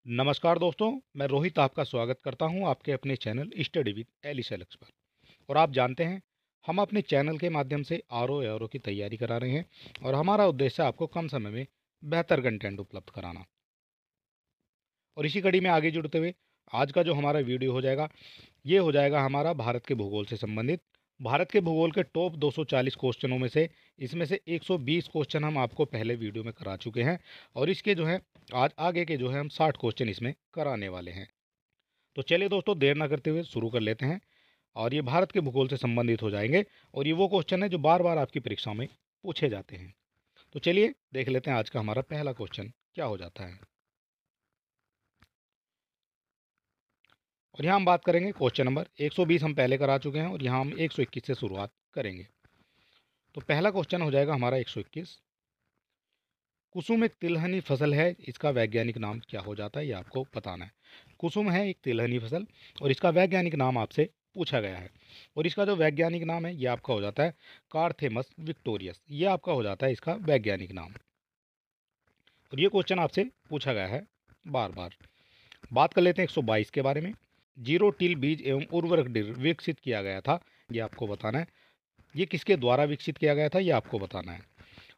नमस्कार दोस्तों, मैं रोहित आपका स्वागत करता हूं आपके अपने channel study with Alice Alex पर। और आप जानते हैं, हम अपने चैनल के माध्यम से आर ओ की तैयारी करा रहे हैं और हमारा उद्देश्य है आपको कम समय में बेहतर कंटेंट उपलब्ध कराना। और इसी कड़ी में आगे जुड़ते हुए आज का जो हमारा वीडियो हो जाएगा, ये हो जाएगा हमारा भारत के भूगोल से संबंधित। भारत के भूगोल के टॉप 240 क्वेश्चनों में से इसमें से 120 क्वेश्चन हम आपको पहले वीडियो में करा चुके हैं और इसके जो है आज आगे के जो है हम 60 क्वेश्चन इसमें कराने वाले हैं। तो चलिए दोस्तों, देर ना करते हुए शुरू कर लेते हैं। और ये भारत के भूगोल से संबंधित हो जाएंगे और ये वो क्वेश्चन है जो बार बार आपकी परीक्षा में पूछे जाते हैं। तो चलिए देख लेते हैं आज का हमारा पहला क्वेश्चन क्या हो जाता है। और यहाँ हम बात करेंगे क्वेश्चन नंबर 120 हम पहले करा चुके हैं और यहाँ हम 121 से शुरुआत करेंगे। तो पहला क्वेश्चन हो जाएगा हमारा 121। कुसुम एक तिलहनी फसल है, इसका वैज्ञानिक नाम क्या हो जाता है, ये आपको बताना है। कुसुम है एक तिलहनी फसल और इसका वैज्ञानिक नाम आपसे पूछा गया है। और इसका जो वैज्ञानिक नाम है ये आपका हो जाता है कार्थेमस विक्टोरियस, ये आपका हो जाता है इसका वैज्ञानिक नाम। और ये क्वेश्चन आपसे पूछा गया है बार बार। बात कर लेते हैं 122 के बारे में। जीरो टिल बीज एवं उर्वरक ड्रिल विकसित किया गया था, ये आपको बताना है। ये किसके द्वारा विकसित किया गया था, ये आपको बताना है।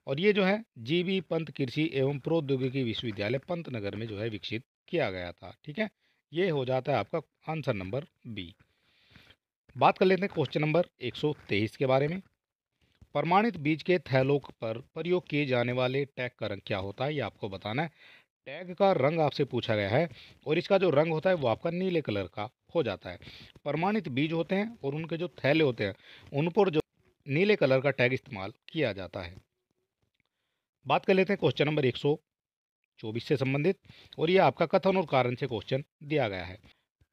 और ये जो है जीबी पंत कृषि एवं प्रौद्योगिकी विश्वविद्यालय पंतनगर में जो है विकसित किया गया था। ठीक है, ये हो जाता है आपका आंसर नंबर बी। बात कर लेते हैं क्वेश्चन नंबर 123 के बारे में। प्रमाणित बीज के थैलों पर प्रयोग किए जाने वाले टैग का रंग क्या होता है, ये आपको बताना है। टैग का रंग आपसे पूछा गया है और इसका जो रंग होता है वो आपका नीले कलर का हो जाता है। प्रमाणित बीज होते हैं और उनके जो थैले होते हैं उन पर जो नीले कलर का टैग इस्तेमाल किया जाता है। बात कर लेते हैं क्वेश्चन नंबर 124 से संबंधित। और ये आपका कथन और कारण से क्वेश्चन दिया गया है।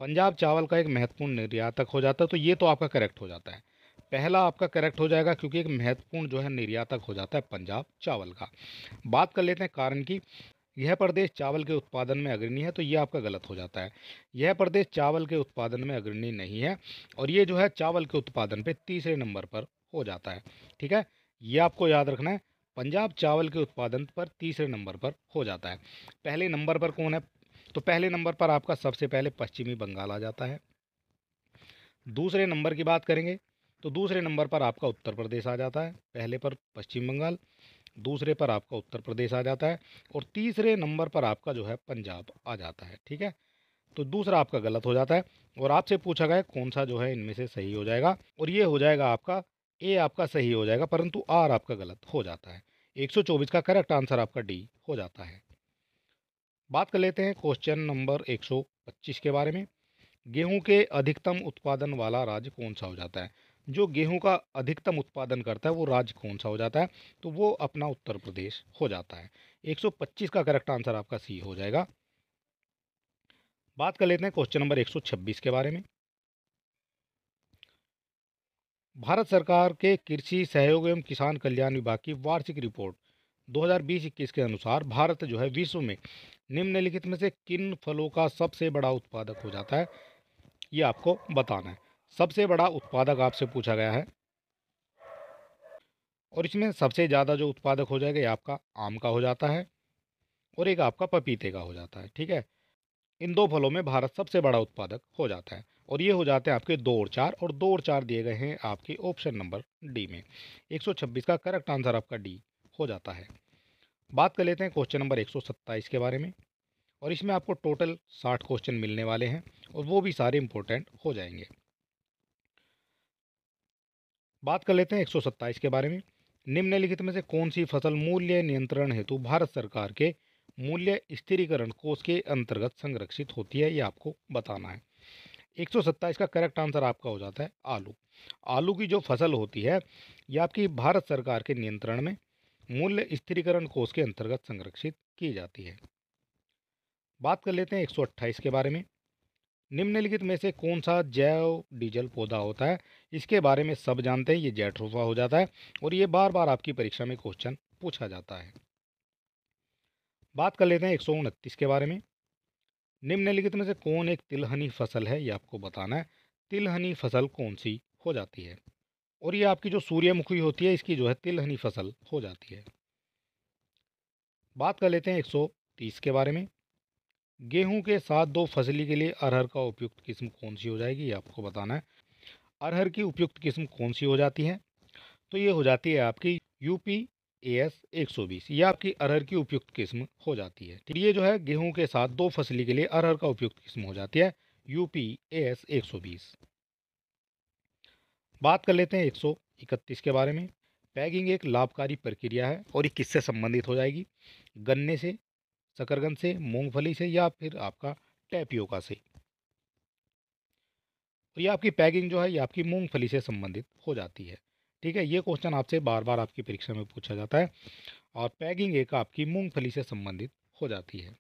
पंजाब चावल का एक महत्वपूर्ण निर्यातक हो जाता है, तो ये तो आपका करेक्ट हो जाता है। पहला आपका करेक्ट हो जाएगा क्योंकि एक महत्वपूर्ण जो है निर्यातक हो जाता है पंजाब चावल का। बात कर लेते हैं कारण की। यह प्रदेश चावल के उत्पादन में अग्रणी है, तो ये आपका गलत हो जाता है। यह प्रदेश चावल के उत्पादन में अग्रणी नहीं है और ये जो है चावल के उत्पादन पे तीसरे नंबर पर हो जाता है। ठीक है, ये आपको याद रखना है। पंजाब चावल के उत्पादन पर तीसरे नंबर पर हो जाता है। पहले नंबर पर कौन है? तो पहले नंबर पर आपका सबसे पहले पश्चिमी बंगाल आ जाता है। दूसरे नंबर की बात करेंगे तो दूसरे नंबर पर आपका उत्तर प्रदेश आ जाता है। पहले पर पश्चिम बंगाल, दूसरे पर आपका उत्तर प्रदेश आ जाता है और तीसरे नंबर पर आपका जो है पंजाब आ जाता है। ठीक है, तो दूसरा आपका गलत हो जाता है और आपसे पूछा गया कौन सा जो है इनमें से सही हो जाएगा, और ये हो जाएगा आपका ए आपका सही हो जाएगा, परंतु आर आपका गलत हो जाता है। 124 का करेक्ट आंसर आपका डी हो जाता है। बात कर लेते हैं क्वेश्चन नंबर 125 के बारे में। गेहूं के अधिकतम उत्पादन वाला राज्य कौन सा हो जाता है? जो गेहूं का अधिकतम उत्पादन करता है वो राज्य कौन सा हो जाता है? तो वो अपना उत्तर प्रदेश हो जाता है। 125 का करेक्ट आंसर आपका सी हो जाएगा। बात कर लेते हैं क्वेश्चन नंबर 126 के बारे में। भारत सरकार के कृषि सहयोग एवं किसान कल्याण विभाग की वार्षिक रिपोर्ट 2020-21 के अनुसार भारत जो है विश्व में निम्नलिखित में से किन फलों का सबसे बड़ा उत्पादक हो जाता है, ये आपको बताना है। सबसे बड़ा उत्पादक आपसे पूछा गया है और इसमें सबसे ज़्यादा जो उत्पादक हो जाएगा ये आपका आम का हो जाता है और एक आपका पपीते का हो जाता है। ठीक है, इन दो फलों में भारत सबसे बड़ा उत्पादक हो जाता है और ये हो जाते हैं आपके 2 और 4, और 2 और 4 दिए गए हैं आपके ऑप्शन नंबर डी में। 126 का करेक्ट आंसर आपका डी हो जाता है। बात कर लेते हैं क्वेश्चन नंबर 127 के बारे में। और इसमें आपको टोटल 60 क्वेश्चन मिलने वाले हैं और वो भी सारे इंपॉर्टेंट हो जाएंगे। बात कर लेते हैं 127 के बारे में। निम्नलिखित में से कौन सी फसल मूल्य नियंत्रण हेतु भारत सरकार के मूल्य स्थिरीकरण कोष के अंतर्गत संरक्षित होती है, ये आपको बताना है। 127 का करेक्ट आंसर आपका हो जाता है आलू। आलू की जो फसल होती है ये आपकी भारत सरकार के नियंत्रण में मूल्य स्थिरीकरण कोष के अंतर्गत संरक्षित की जाती है। बात कर लेते हैं 128 के बारे में। निम्नलिखित में से कौन सा जैव डीजल पौधा होता है? इसके बारे में सब जानते हैं, ये जेट्रोफा हो जाता है और ये बार बार आपकी परीक्षा में क्वेश्चन पूछा जाता है। बात कर लेते हैं 129 के बारे में। निम्नलिखित में से कौन एक तिलहनी फसल है, ये आपको बताना है। तिलहनी फसल कौन सी हो जाती है? और ये आपकी जो सूर्यमुखी होती है इसकी जो है तिलहनी फसल हो जाती है। बात कर लेते हैं 130 के बारे में। गेहूं के साथ दो फसली के लिए अरहर का उपयुक्त किस्म कौन सी हो जाएगी, ये आपको बताना है। अरहर की उपयुक्त किस्म कौन सी हो जाती है, तो ये हो जाती है आपकी यूपी एएस 120। ये आपकी अरहर की उपयुक्त किस्म हो जाती है। ठीक, ये जो है गेहूं के साथ दो फसली के लिए अरहर का उपयुक्त किस्म हो जाती है यूपी एएस 120। बात कर लेते हैं 131 के बारे में। पैगिंग एक लाभकारी प्रक्रिया है और ये किससे संबंधित हो जाएगी, गन्ने से, शकरकंद से, मूंगफली से या फिर आपका टैपियोका से। तो ये आपकी पैगिंग जो है ये आपकी मूंगफली से संबंधित हो जाती है। ठीक है, ये क्वेश्चन आपसे बार बार आपकी परीक्षा में पूछा जाता है और पैगिंग एक आपकी मूंगफली से संबंधित हो जाती है।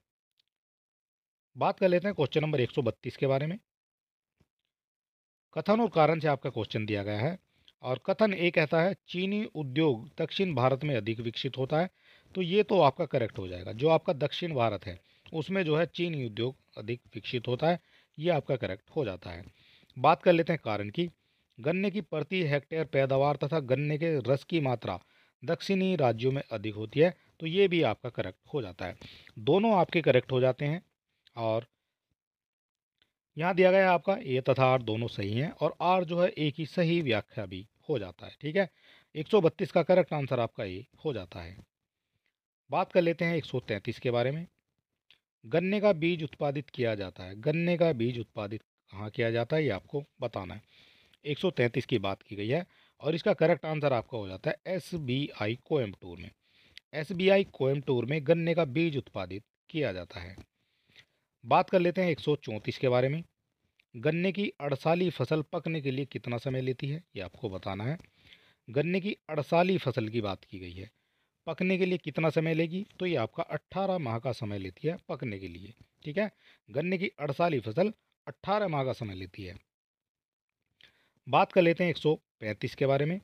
बात कर लेते हैं क्वेश्चन नंबर 132 के बारे में। कथन और कारण से आपका क्वेश्चन दिया गया है और कथन ए कहता है चीनी उद्योग दक्षिण भारत में अधिक विकसित होता है। तो ये तो आपका करेक्ट हो जाएगा, जो आपका दक्षिण भारत है उसमें जो है चीनी उद्योग अधिक विकसित होता है, ये आपका करेक्ट हो जाता है। बात कर लेते हैं कारण की। गन्ने की प्रति हेक्टेयर पैदावार तथा गन्ने के रस की मात्रा दक्षिणी राज्यों में अधिक होती है, तो ये भी आपका करेक्ट हो जाता है। दोनों आपके करेक्ट हो जाते हैं और यहाँ दिया गया है आपका ए तथा आर दोनों सही हैं और आर जो है ए की सही व्याख्या भी हो जाता है। ठीक है, 132 का करेक्ट आंसर आपका ए हो जाता है। बात कर लेते हैं 133 के बारे में। गन्ने का बीज उत्पादित किया जाता है, गन्ने का बीज उत्पादित कहाँ किया जाता है ये आपको बताना है। 133 की बात की गई है और इसका करेक्ट आंसर आपका हो जाता है SBI कोयम्बटूर में। SBI कोयम्बटूर में गन्ने का बीज उत्पादित किया जाता है। बात कर लेते हैं 134 के बारे में। गन्ने की अड़साली फसल पकने के लिए कितना समय लेती है, ये आपको बताना है। गन्ने की अड़साली फसल की बात की गई है, पकने के लिए कितना समय लेगी, तो ये आपका 18 माह का समय लेती है पकने के लिए। ठीक है, गन्ने की अड़साली फसल 18 माह का समय लेती है। बात कर लेते हैं 135 के बारे में।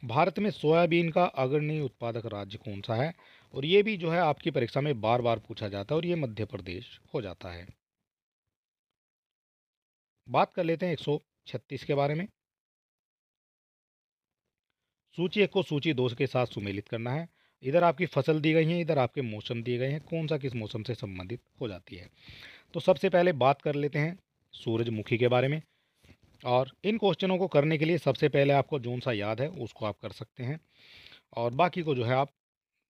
भारत में सोयाबीन का अग्रणी उत्पादक राज्य कौन सा है, और ये भी जो है आपकी परीक्षा में बार बार पूछा जाता है और ये मध्य प्रदेश हो जाता है। बात कर लेते हैं 136 के बारे में। सूची एक को सूची दो के साथ सुमेलित करना है। इधर आपकी फसल दी गई है, इधर आपके मौसम दिए गए हैं, कौन सा किस मौसम से संबंधित हो जाती है। तो सबसे पहले बात कर लेते हैं सूरजमुखी के बारे में। और इन क्वेश्चनों को करने के लिए सबसे पहले आपको जोन सा याद है उसको आप कर सकते हैं और बाकी को जो है आप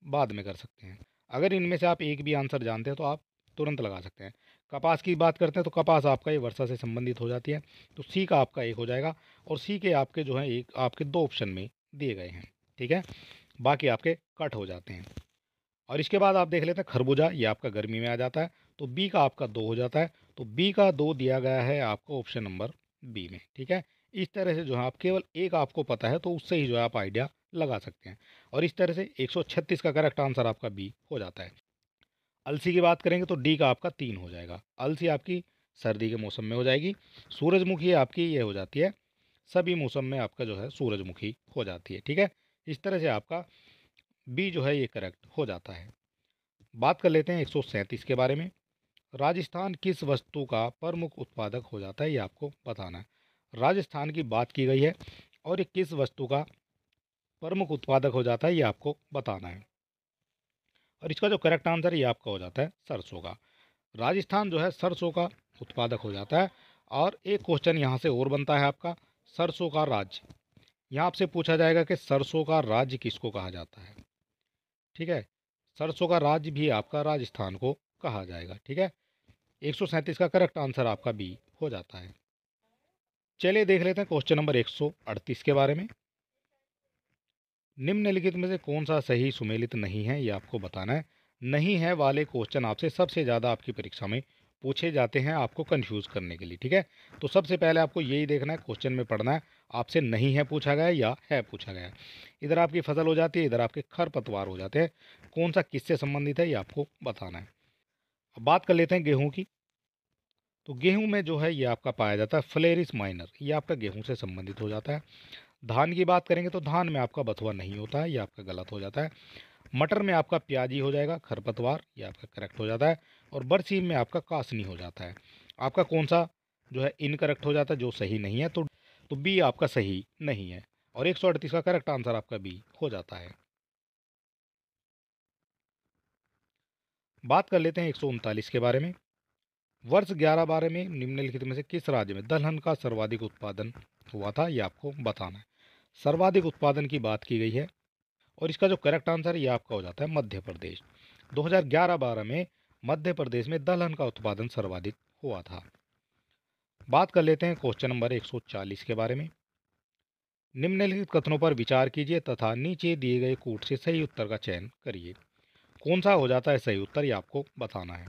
बाद में कर सकते हैं। अगर इनमें से आप एक भी आंसर जानते हैं तो आप तुरंत लगा सकते हैं। कपास की बात करते हैं तो कपास आपका ये वर्षा से संबंधित हो जाती है, तो सी का आपका एक हो जाएगा और सी के आपके जो है एक आपके दो ऑप्शन में दिए गए हैं। ठीक है, बाकी आपके कट हो जाते हैं। और इसके बाद आप देख लेते हैं खरबूजा, ये आपका गर्मी में आ जाता है, तो बी का आपका दो हो जाता है, तो बी का दो दिया गया है आपको ऑप्शन नंबर बी में। ठीक है, इस तरह से जो है आप केवल एक आपको पता है तो उससे ही जो है आप आइडिया लगा सकते हैं और इस तरह से 136 का करेक्ट आंसर आपका बी हो जाता है। अलसी की बात करेंगे तो डी का आपका तीन हो जाएगा। अलसी आपकी सर्दी के मौसम में हो जाएगी। सूरजमुखी आपकी ये हो जाती है सभी मौसम में आपका जो है सूरजमुखी हो जाती है। ठीक है, इस तरह से आपका बी जो है ये करेक्ट हो जाता है। बात कर लेते हैं 137 के बारे में। राजस्थान किस वस्तु का प्रमुख उत्पादक हो जाता है, ये आपको बताना है। राजस्थान की बात की गई है और ये किस वस्तु का प्रमुख उत्पादक हो जाता है ये आपको बताना है और इसका जो करेक्ट आंसर है ये आपका हो जाता है सरसों का। राजस्थान जो है सरसों का उत्पादक हो जाता है। और एक क्वेश्चन यहाँ से और बनता है आपका, सरसों का राज्य। यहाँ आपसे पूछा जाएगा कि सरसों का राज्य किसको कहा जाता है। ठीक है, सरसों का राज्य भी आपका राजस्थान को कहा जाएगा। ठीक है, 137 का करेक्ट आंसर आपका बी हो जाता है। चलिए देख लेते हैं क्वेश्चन नंबर 138 के बारे में। निम्नलिखित में से कौन सा सही सुमेलित नहीं है, ये आपको बताना है। नहीं है वाले क्वेश्चन आपसे सबसे ज़्यादा आपकी परीक्षा में पूछे जाते हैं आपको कंफ्यूज करने के लिए। ठीक है, तो सबसे पहले आपको यही देखना है, क्वेश्चन में पढ़ना है आपसे नहीं है पूछा गया या है पूछा गया। इधर आपकी फसल हो जाती है, इधर आपके खरपतवार हो जाते हैं, कौन सा किससे संबंधित है ये आपको बताना है। अब बात कर लेते हैं गेहूँ की। तो गेहूँ में जो है ये आपका पाया जाता है फ्लेरिस माइनर, ये आपका गेहूँ से संबंधित हो जाता है। धान की बात करेंगे तो धान में आपका बथुआ नहीं होता है, ये आपका गलत हो जाता है। मटर में आपका प्याजी हो जाएगा, खरपतवार ये आपका करेक्ट हो जाता है। और बरसीम में आपका कासनी हो जाता है। आपका कौन सा जो है इनकरेक्ट हो जाता है, जो सही नहीं है, तो बी आपका सही नहीं है और 138 का करेक्ट आंसर आपका बी हो जाता है। बात कर लेते हैं 139 के बारे में। वर्ष 11-12 में निम्नलिखित में से किस राज्य में दलहन का सर्वाधिक उत्पादन हुआ था, ये आपको बताना है। सर्वाधिक उत्पादन की बात की गई है और इसका जो करेक्ट आंसर है ये आपका हो जाता है मध्य प्रदेश। 2011-12 में मध्य प्रदेश में दलहन का उत्पादन सर्वाधिक हुआ था। बात कर लेते हैं क्वेश्चन नंबर 140 के बारे में। निम्नलिखित कथनों पर विचार कीजिए तथा नीचे दिए गए कूट से सही उत्तर का चयन करिए। कौन सा हो जाता है सही उत्तर, ये आपको बताना है।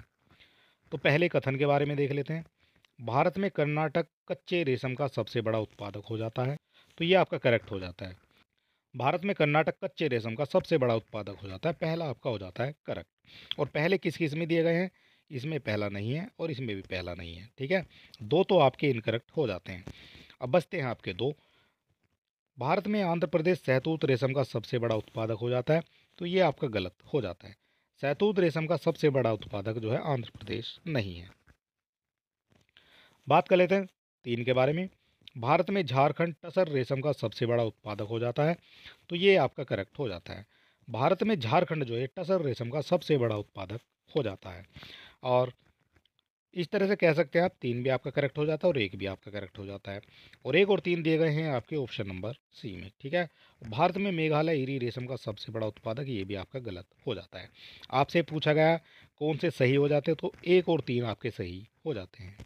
तो पहले कथन के बारे में देख लेते हैं। भारत में कर्नाटक कच्चे रेशम का सबसे बड़ा उत्पादक हो जाता है, तो ये आपका करेक्ट हो जाता है। भारत में कर्नाटक कच्चे रेशम का सबसे बड़ा उत्पादक हो जाता है, पहला आपका हो जाता है करेक्ट। और पहले किस किस में दिए गए हैं, इसमें पहला नहीं है और इसमें भी पहला नहीं है, ठीक है। दो तो आपके इनकरेक्ट हो जाते हैं। अब बचते हैं आपके दो। भारत में आंध्र प्रदेश शहतूत रेशम का सबसे बड़ा उत्पादक हो जाता है, तो ये आपका गलत हो जाता है। शहतूत रेशम का सबसे बड़ा उत्पादक जो है आंध्र प्रदेश नहीं है। बात कर लेते हैं 3 के बारे में। भारत में झारखंड टसर रेशम का सबसे बड़ा उत्पादक हो जाता है, तो ये आपका करेक्ट हो जाता है। भारत में झारखंड जो है टसर रेशम का सबसे बड़ा उत्पादक हो जाता है। और इस तरह से कह सकते हैं आप, 3 भी आपका करेक्ट हो जाता है और 1 भी आपका करेक्ट हो जाता है। और 1 और 3 दिए गए हैं आपके ऑप्शन नंबर सी में, ठीक है। भारत में मेघालय इरी रेशम का सबसे बड़ा उत्पादक, ये भी आपका गलत हो जाता है। आपसे पूछा गया कौन से सही हो जाते हैं, तो 1 और 3 आपके सही हो जाते हैं।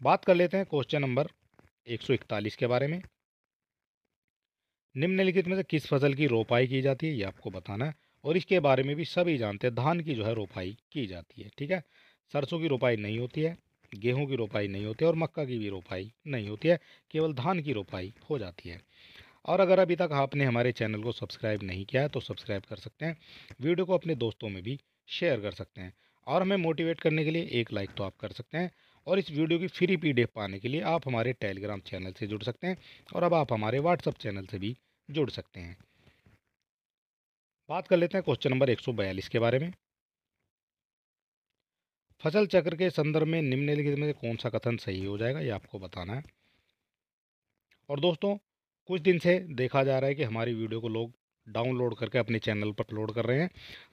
बात कर लेते हैं क्वेश्चन नंबर 141 के बारे में। निम्नलिखित में से किस फसल की रोपाई की जाती है, ये आपको बताना है। और इसके बारे में भी सभी जानते हैं, धान की जो है रोपाई की जाती है, ठीक है। सरसों की रोपाई नहीं होती है, गेहूं की रोपाई नहीं होती है और मक्का की भी रोपाई नहीं होती है, केवल धान की रोपाई हो जाती है। और अगर अभी तक आपने हमारे चैनल को सब्सक्राइब नहीं किया है तो सब्सक्राइब कर सकते हैं, वीडियो को अपने दोस्तों में भी शेयर कर सकते हैं। और हमें मोटिवेट करने के लिए एक लाइक तो आप कर सकते हैं। और इस वीडियो की फ्री पीडीएफ पाने के लिए आप हमारे टेलीग्राम चैनल से जुड़ सकते हैं और अब आप हमारे व्हाट्सएप चैनल से भी जुड़ सकते हैं। बात कर लेते हैं क्वेश्चन नंबर 142 के बारे में। फसल चक्र के संदर्भ में निम्नलिखित में से कौन सा कथन सही हो जाएगा, ये आपको बताना है। और दोस्तों, कुछ दिन से देखा जा रहा है कि हमारी वीडियो को लोग डाउनलोड करके अपने चैनल पर अपलोड कर रहे हैं,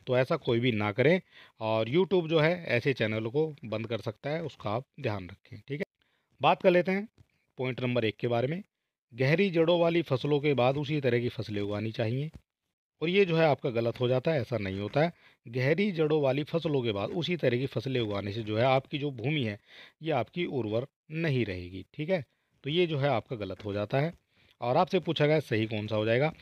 तो ऐसा कोई भी ना करें। और यूट्यूब जो है ऐसे चैनलों को बंद कर सकता है, उसका आप ध्यान रखें, ठीक है। बात कर लेते हैं पॉइंट नंबर 1 के बारे में। गहरी जड़ों वाली फसलों के बाद उसी तरह की फसलें उगानी चाहिए, और ये जो है आपका गलत हो जाता है, ऐसा नहीं होता है। गहरी जड़ों वाली फसलों के बाद उसी तरह की फसलें उगाने से जो है आपकी जो भूमि है ये आपकी उर्वर नहीं रहेगी, ठीक है। तो ये जो है आपका गलत हो जाता है। और आपसे पूछा गया सही कौन सा हो जाएगा।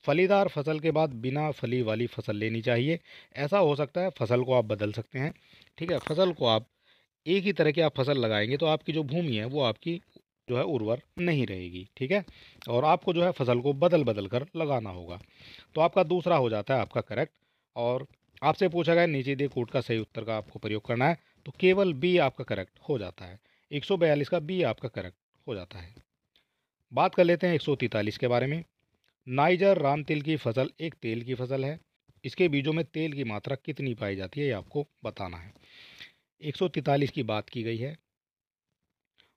फलीदार फसल के बाद बिना फली वाली फसल लेनी चाहिए। ऐसा हो सकता है फसल को आप बदल सकते हैं, ठीक है। फसल को आप एक ही तरह की आप फसल लगाएंगे तो आपकी जो भूमि है वो आपकी जो है उर्वर नहीं रहेगी, ठीक है। और आपको जो है फसल को बदल बदल कर लगाना होगा। तो आपका दूसरा हो जाता है आपका करेक्ट। और आपसे पूछा गया नीचे दिए कूट का सही उत्तर का आपको प्रयोग करना है, तो केवल बी आपका करेक्ट हो जाता है। 142 का बी आपका करेक्ट हो जाता है। बात कर लेते हैं 143 के बारे में। नाइजर राम तिल की फसल एक तेल की फसल है, इसके बीजों में तेल की मात्रा कितनी पाई जाती है, ये आपको बताना है। 143 की बात की गई है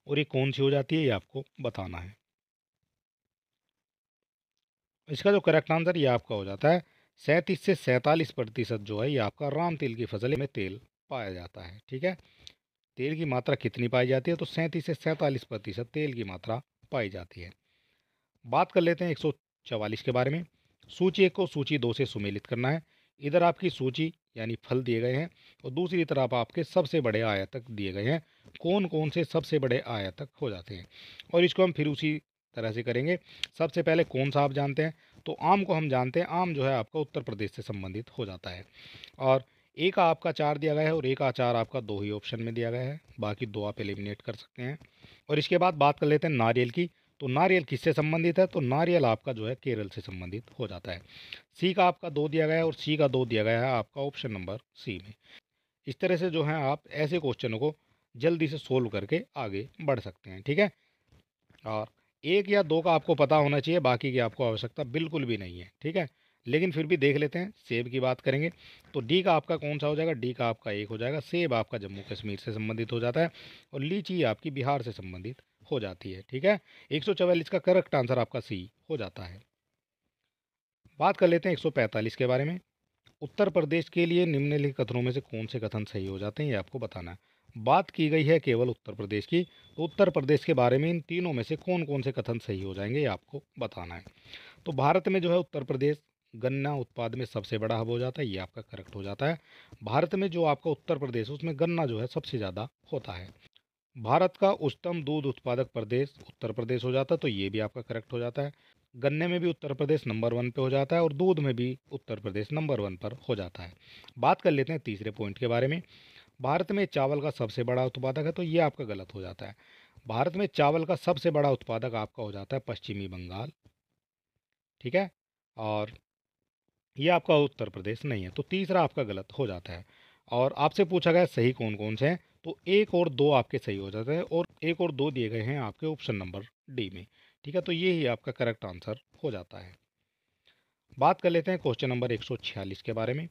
और ये कौन सी हो जाती है, ये आपको बताना है। इसका जो करेक्ट आंसर ये आपका हो जाता है 37 से 47% जो है ये आपका राम तिल की फसल में तेल पाया जाता है, ठीक है। तेल की मात्रा कितनी पाई जाती है, तो 37 से 47% तेल की मात्रा पाई जाती है। बात कर लेते हैं 144 के बारे में। सूची 1 को सूची 2 से सुमेलित करना है। इधर आपकी सूची यानी फल दिए गए हैं और दूसरी तरफ आपके सबसे बड़े आयतक दिए गए हैं। कौन कौन से सबसे बड़े आयतक हो जाते हैं, और इसको हम फिर उसी तरह से करेंगे। सबसे पहले कौन सा आप जानते हैं, तो आम को हम जानते हैं। आम जो है आपका उत्तर प्रदेश से संबंधित हो जाता है। और एक का आपका 4 दिया गया है और एक का 4 आपका 2 ही ऑप्शन में दिया गया है, बाकी 2 आप एलिमिनेट कर सकते हैं। और इसके बाद बात कर लेते हैं नारियल की। तो नारियल किससे संबंधित है, तो नारियल आपका जो है केरल से संबंधित हो जाता है। सी का आपका 2 दिया गया है और सी का 2 दिया गया है आपका ऑप्शन नंबर सी में। इस तरह से जो है आप ऐसे क्वेश्चनों को जल्दी से सोल्व करके आगे बढ़ सकते हैं, ठीक है। और 1 या 2 का आपको पता होना चाहिए, बाकी की आपको आवश्यकता बिल्कुल भी नहीं है, ठीक है। लेकिन फिर भी देख लेते हैं। सेब की बात करेंगे तो डी का आपका कौन सा हो जाएगा, डी का आपका 1 हो जाएगा। सेब आपका जम्मू कश्मीर से संबंधित हो जाता है और लीची आपकी बिहार से संबंधित हो जाती है, ठीक है। 144 का करेक्ट आंसर आपका सी हो जाता है। बात कर लेते हैं 145 के बारे में। उत्तर प्रदेश के लिए निम्नलिखित कथनों में से कौन से कथन सही हो जाते हैं, ये आपको बताना है। बात की गई है केवल उत्तर प्रदेश की, तो उत्तर प्रदेश के बारे में इन तीनों में से कौन कौन से कथन सही हो जाएंगे, ये आपको बताना है। तो भारत में जो है उत्तर प्रदेश गन्ना उत्पाद में सबसे बड़ा हब हो जाता है, ये आपका करेक्ट हो जाता है। भारत में जो आपका उत्तर प्रदेश है उसमें गन्ना जो है सबसे ज़्यादा होता है। भारत का उच्चतम दूध उत्पादक प्रदेश उत्तर प्रदेश हो जाता है, तो ये भी आपका करेक्ट हो जाता है। गन्ने में भी उत्तर प्रदेश नंबर 1 पे हो जाता है और दूध में भी उत्तर प्रदेश नंबर 1 पर हो जाता है। बात कर लेते हैं तीसरे पॉइंट के बारे में। भारत में चावल का सबसे बड़ा उत्पादक है, तो ये आपका गलत हो जाता है। भारत में चावल का सबसे बड़ा उत्पादक आपका हो जाता है पश्चिमी बंगाल, ठीक है, और ये आपका उत्तर प्रदेश नहीं है, तो तीसरा आपका गलत हो जाता है। और आपसे पूछा गया सही कौन कौन से हैं, तो एक और दो आपके सही हो जाते हैं और एक और दो दिए गए हैं आपके ऑप्शन नंबर डी में, ठीक है, तो ये ही आपका करेक्ट आंसर हो जाता है। बात कर लेते हैं क्वेश्चन नंबर 146 के बारे में।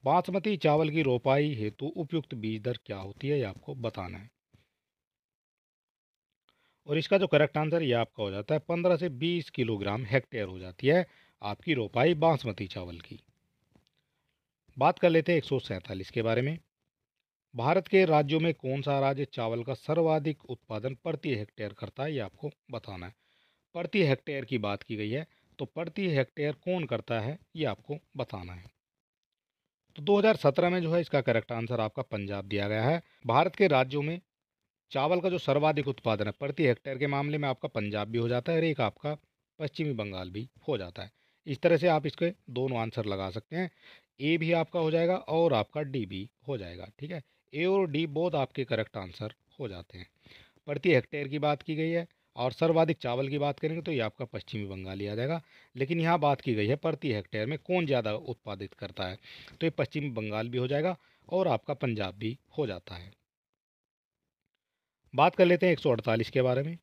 बासमती चावल की रोपाई हेतु उपयुक्त बीज दर क्या होती है, ये आपको बताना है। और इसका जो करेक्ट आंसर ये आपका हो जाता है 15 से 20 किलोग्राम हेक्टेयर हो जाती है आपकी रोपाई बासमती चावल की। बात कर लेते हैं 147 के बारे में। भारत के राज्यों में कौन सा राज्य चावल का सर्वाधिक उत्पादन प्रति हेक्टेयर करता है, ये आपको बताना है। प्रति हेक्टेयर की बात की गई है, तो प्रति हेक्टेयर कौन करता है ये आपको बताना है। तो 2017 में जो है इसका करेक्ट आंसर आपका पंजाब दिया गया है। भारत के राज्यों में चावल का जो सर्वाधिक उत्पादन है प्रति हेक्टेयर के मामले में आपका पंजाब भी हो जाता है और एक आपका पश्चिमी बंगाल भी हो जाता है। इस तरह से आप इसके दोनों आंसर लगा सकते हैं। ए भी आपका हो जाएगा और आपका डी भी हो जाएगा, ठीक है। ए और डी बोथ आपके करेक्ट आंसर हो जाते हैं। प्रति हेक्टेयर की बात की गई है और सर्वाधिक चावल की बात करेंगे तो ये आपका पश्चिमी बंगाल ही आ जाएगा। लेकिन यहाँ बात की गई है प्रति हेक्टेयर में कौन ज़्यादा उत्पादित करता है, तो ये पश्चिमी बंगाल भी हो जाएगा और आपका पंजाब भी हो जाता है। बात कर लेते हैं 148 के बारे में।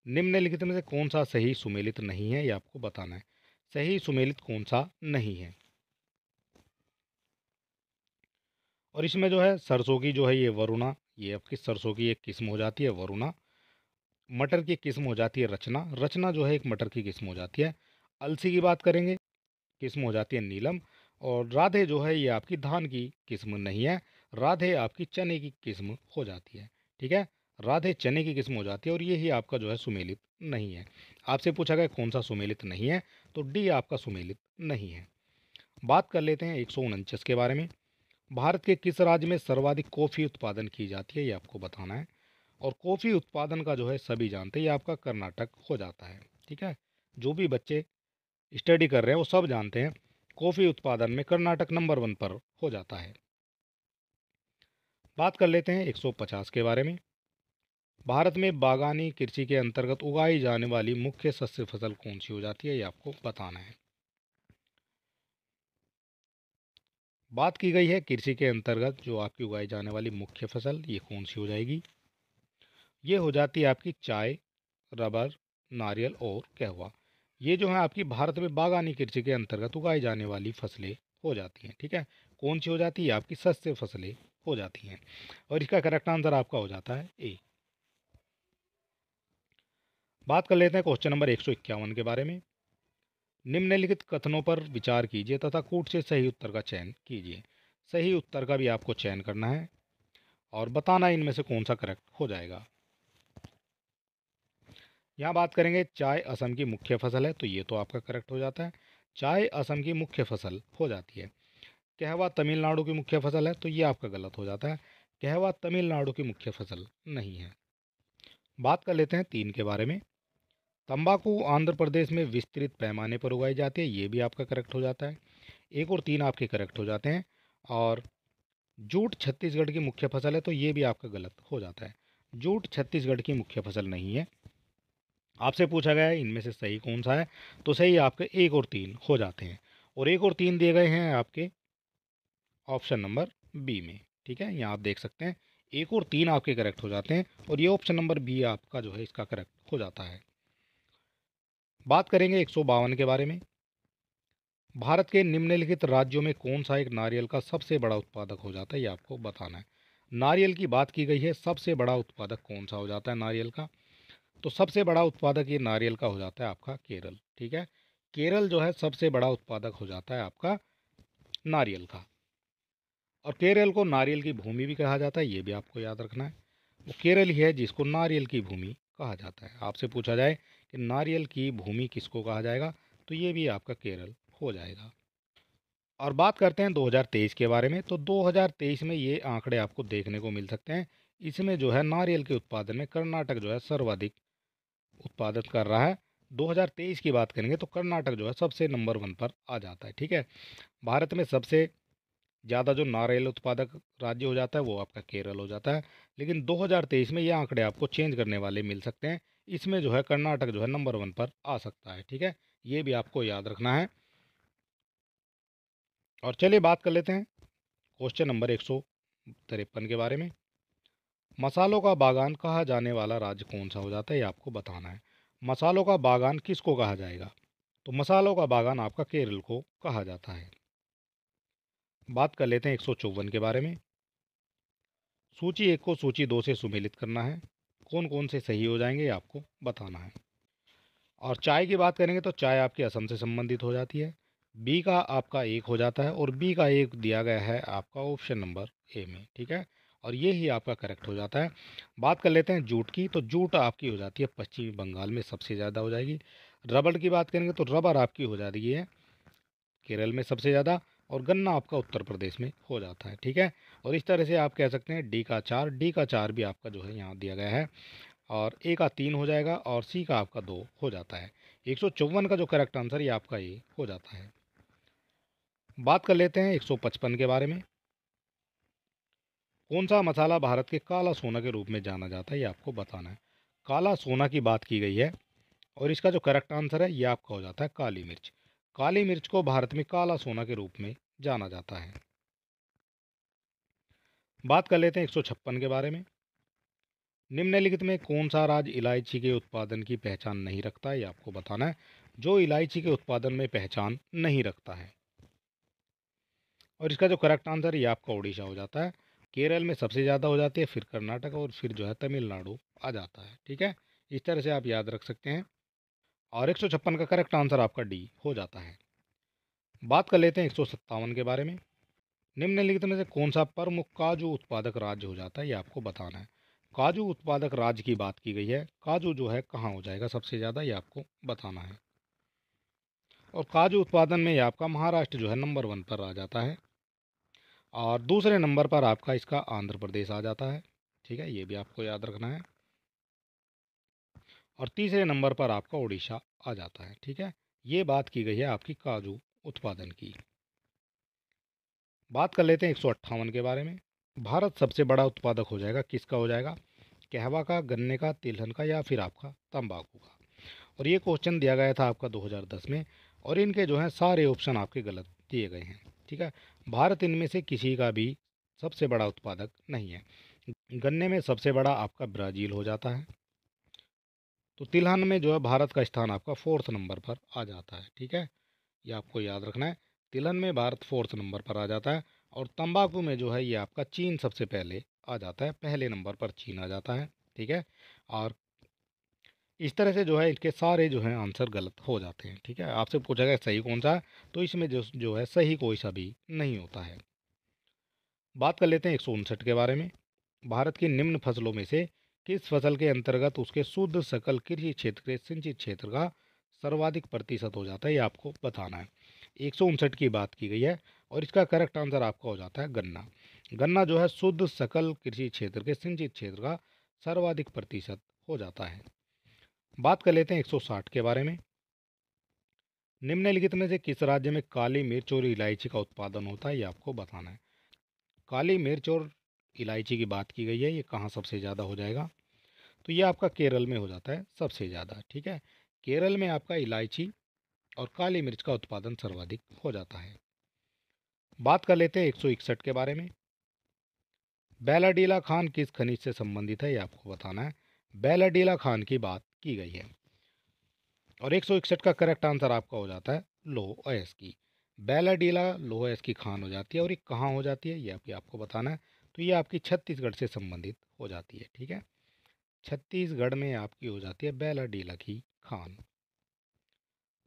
निम्नलिखित में से कौन सा सही सुमेलित नहीं है, ये आपको बताना है। सही सुमेलित कौन सा नहीं है। और इसमें जो है सरसों की जो है ये वरुणा, ये आपकी सरसों की एक किस्म हो जाती है वरुणा। मटर की किस्म हो जाती है रचना, रचना जो है एक मटर की किस्म हो जाती है। अलसी की बात करेंगे, किस्म हो जाती है नीलम। और राधे जो है ये आपकी धान की किस्म नहीं है, राधे आपकी चने की किस्म हो जाती है, ठीक है। राधे चने की किस्म हो जाती है और ये ही आपका जो है सुमेलित नहीं है। आपसे पूछा गया कौन सा सुमेलित नहीं है, तो डी आपका सुमेलित नहीं है। बात कर लेते हैं 149 के बारे में। भारत के किस राज्य में सर्वाधिक कॉफ़ी उत्पादन की जाती है, ये आपको बताना है। और कॉफ़ी उत्पादन का जो है सभी जानते हैं, ये आपका कर्नाटक हो जाता है, ठीक है। जो भी बच्चे स्टडी कर रहे हैं वो सब जानते हैं कॉफ़ी उत्पादन में कर्नाटक नंबर 1 पर हो जाता है। बात कर लेते हैं 150 के बारे में। भारत में बागानी कृषि के अंतर्गत उगाई जाने वाली मुख्य शस्य फसल कौन सी हो जाती है, ये आपको बताना है। बात की गई है कृषि के अंतर्गत जो आपकी उगाई जाने वाली मुख्य फसल ये कौन सी हो जाएगी। ये हो जाती है आपकी चाय, रबर, नारियल और कहवा। ये जो है आपकी भारत में बागानी कृषि के अंतर्गत उगाई जाने वाली फसलें हो जाती हैं, ठीक है। कौन सी हो जाती है, आपकी शस्य फसलें हो जाती हैं। और इसका करेक्ट आंसर आपका हो जाता है ए। बात कर लेते हैं क्वेश्चन नंबर 151 के बारे में। निम्नलिखित कथनों पर विचार कीजिए तथा कूट से सही उत्तर का चयन कीजिए। सही उत्तर का भी आपको चयन करना है और बताना इनमें से कौन सा करेक्ट हो जाएगा। यहाँ बात करेंगे चाय असम की मुख्य फसल है, तो ये तो आपका करेक्ट हो जाता है। चाय असम की मुख्य फसल हो जाती है। कहवा तमिलनाडु की मुख्य फसल है, तो ये आपका गलत हो जाता है। कहवा तमिलनाडु की मुख्य फसल नहीं है। बात कर लेते हैं 3 के बारे में। तंबाकू आंध्र प्रदेश में विस्तृत पैमाने पर उगाई जाती है, ये भी आपका करेक्ट हो जाता है। 1 और 3 आपके करेक्ट हो जाते हैं। और जूट छत्तीसगढ़ की मुख्य फसल है, तो ये भी आपका गलत हो जाता है। जूट छत्तीसगढ़ की मुख्य फसल नहीं है। आपसे पूछा गया है इनमें से सही कौन सा है, तो सही आपके 1 और 3 हो जाते हैं। और 1 और 3 दिए गए हैं आपके ऑप्शन नंबर बी में, ठीक है। यहाँ आप देख सकते हैं 1 और 3 आपके करेक्ट हो जाते हैं और ये ऑप्शन नंबर बी आपका जो है इसका करेक्ट हो जाता है। बात करेंगे 152 के बारे में। भारत के निम्नलिखित राज्यों में कौन सा एक नारियल का सबसे बड़ा उत्पादक हो जाता है, ये आपको बताना है। नारियल की बात की गई है, सबसे बड़ा उत्पादक कौन सा हो जाता है नारियल का, तो सबसे बड़ा उत्पादक ये नारियल का हो जाता है आपका केरल, ठीक है। केरल जो है सबसे बड़ा उत्पादक हो जाता है आपका नारियल का। और केरल को नारियल की भूमि भी कहा जाता है, ये भी आपको याद रखना है। वो केरल ही है जिसको नारियल की भूमि कहा जाता है। आपसे पूछा जाए कि नारियल की भूमि किसको कहा जाएगा, तो ये भी आपका केरल हो जाएगा। और बात करते हैं 2023 के बारे में। तो 2023 में ये आंकड़े आपको देखने को मिल सकते हैं। इसमें जो है नारियल के उत्पादन में कर्नाटक जो है सर्वाधिक उत्पादन कर रहा है। 2023 की बात करेंगे तो कर्नाटक जो है सबसे नंबर 1 पर आ जाता है। ठीक है, भारत में सबसे ज़्यादा जो नारियल उत्पादक राज्य हो जाता है वो आपका केरल हो जाता है। लेकिन 2023 में ये आंकड़े आपको चेंज करने वाले मिल सकते हैं। इसमें जो है कर्नाटक जो है नंबर 1 पर आ सकता है। ठीक है, ये भी आपको याद रखना है। और चलिए बात कर लेते हैं क्वेश्चन नंबर 153 के बारे में। मसालों का बागान कहा जाने वाला राज्य कौन सा हो जाता है, ये आपको बताना है। मसालों का बागान किसको कहा जाएगा, तो मसालों का बागान आपका केरल को कहा जाता है। बात कर लेते हैं 154 के बारे में। सूची 1 को सूची 2 से सुमेलित करना है। कौन कौन से सही हो जाएंगे ये आपको बताना है। और चाय की बात करेंगे तो चाय आपकी असम से संबंधित हो जाती है। बी का आपका 1 हो जाता है और बी का 1 दिया गया है आपका ऑप्शन नंबर ए में। ठीक है, और ये ही आपका करेक्ट हो जाता है। बात कर लेते हैं जूट की। तो जूट आपकी हो जाती है पश्चिमी बंगाल में सबसे ज़्यादा हो जाएगी। रबड़ की बात करेंगे तो रबर आपकी हो जाती है केरल में सबसे ज़्यादा। और गन्ना आपका उत्तर प्रदेश में हो जाता है। ठीक है, और इस तरह से आप कह सकते हैं डी का 4 भी आपका जो है यहाँ दिया गया है। और ए का 3 हो जाएगा और सी का आपका 2 हो जाता है। 154 का जो करेक्ट आंसर ये आपका ये हो जाता है। बात कर लेते हैं 155 के बारे में। कौन सा मसाला भारत के काला सोना के रूप में जाना जाता है, ये आपको बताना है। काला सोना की बात की गई है और इसका जो करेक्ट आंसर है ये आपका हो जाता है काली मिर्च। काली मिर्च को भारत में काला सोना के रूप में जाना जाता है। बात कर लेते हैं 156 के बारे में। निम्नलिखित में कौन सा राज्य इलायची के उत्पादन की पहचान नहीं रखता है, ये आपको बताना है। जो इलायची के उत्पादन में पहचान नहीं रखता है, और इसका जो करेक्ट आंसर है ये आपका उड़ीसा हो जाता है। केरल में सबसे ज़्यादा हो जाती है, फिर कर्नाटक और फिर जो है तमिलनाडु आ जाता है। ठीक है, इस तरह से आप याद रख सकते हैं। और 156 का करेक्ट आंसर आपका डी हो जाता है। बात कर लेते हैं 157 के बारे में। निम्नलिखित में से कौन सा प्रमुख काजू उत्पादक राज्य हो जाता है, ये आपको बताना है। काजू उत्पादक राज्य की बात की गई है, काजू जो है कहाँ हो जाएगा सबसे ज़्यादा, ये आपको बताना है। और काजू उत्पादन में ये आपका महाराष्ट्र जो है नंबर 1 पर आ जाता है। और दूसरे नंबर पर आपका इसका आंध्र प्रदेश आ जाता है। ठीक है, ये भी आपको याद रखना है। और तीसरे नंबर पर आपका उड़ीसा आ जाता है। ठीक है, ये बात की गई है आपकी काजू उत्पादन की। बात कर लेते हैं 158 के बारे में। भारत सबसे बड़ा उत्पादक हो जाएगा, किसका हो जाएगा? कहवा का, गन्ने का, तिलहन का, या फिर आपका तंबाकू का। और ये क्वेश्चन दिया गया था आपका 2010 में, और इनके जो हैं सारे ऑप्शन आपके गलत दिए गए हैं। ठीक है, भारत इनमें से किसी का भी सबसे बड़ा उत्पादक नहीं है। गन्ने में सबसे बड़ा आपका ब्राज़ील हो जाता है। तो तिलहन में जो है भारत का स्थान आपका 4th नंबर पर आ जाता है। ठीक है, ये आपको याद रखना है। तिलहन में भारत 4th नंबर पर आ जाता है। और तंबाकू में जो है ये आपका चीन सबसे पहले आ जाता है, पहले नंबर पर चीन आ जाता है। ठीक है, और इस तरह से जो है इसके सारे जो हैं आंसर गलत हो जाते हैं। ठीक है, आपसे पूछा गया सही कौन सा है, तो इसमें जो है सही कोई सा भी नहीं होता है। बात कर लेते हैं 159 के बारे में। भारत की निम्न फसलों में से किस फसल के अंतर्गत उसके शुद्ध सकल कृषि क्षेत्र के सिंचित क्षेत्र का सर्वाधिक प्रतिशत हो जाता है, ये आपको बताना है। 159 की बात की गई है और इसका करेक्ट आंसर आपका हो जाता है गन्ना। गन्ना जो है शुद्ध सकल कृषि क्षेत्र के सिंचित क्षेत्र का सर्वाधिक प्रतिशत हो जाता है। बात कर लेते हैं 160 के बारे में। निम्नलिखित में से किस राज्य में काली मिर्च और इलायची का उत्पादन होता है, ये आपको बताना है। काली मिर्च और इलायची की बात की गई है, ये कहाँ सबसे ज़्यादा हो जाएगा, तो ये आपका केरल में हो जाता है सबसे ज़्यादा। ठीक है, केरल में आपका इलायची और काली मिर्च का उत्पादन सर्वाधिक हो जाता है। बात कर लेते हैं 161 के बारे में। बैलाडीला खान किस खनिज से संबंधित है, ये आपको बताना है। बैलाडीला खान की बात की गई है और 161 का करेक्ट आंसर आपका हो जाता है लोह अयस्क। बैलाडीला लोह अयस्क की खान हो जाती है, और ये कहाँ हो जाती है ये भी आपको बताना है। तो ये आपकी छत्तीसगढ़ से संबंधित हो जाती है। ठीक है, छत्तीसगढ़ में आपकी हो जाती है बैलाडीला की खान।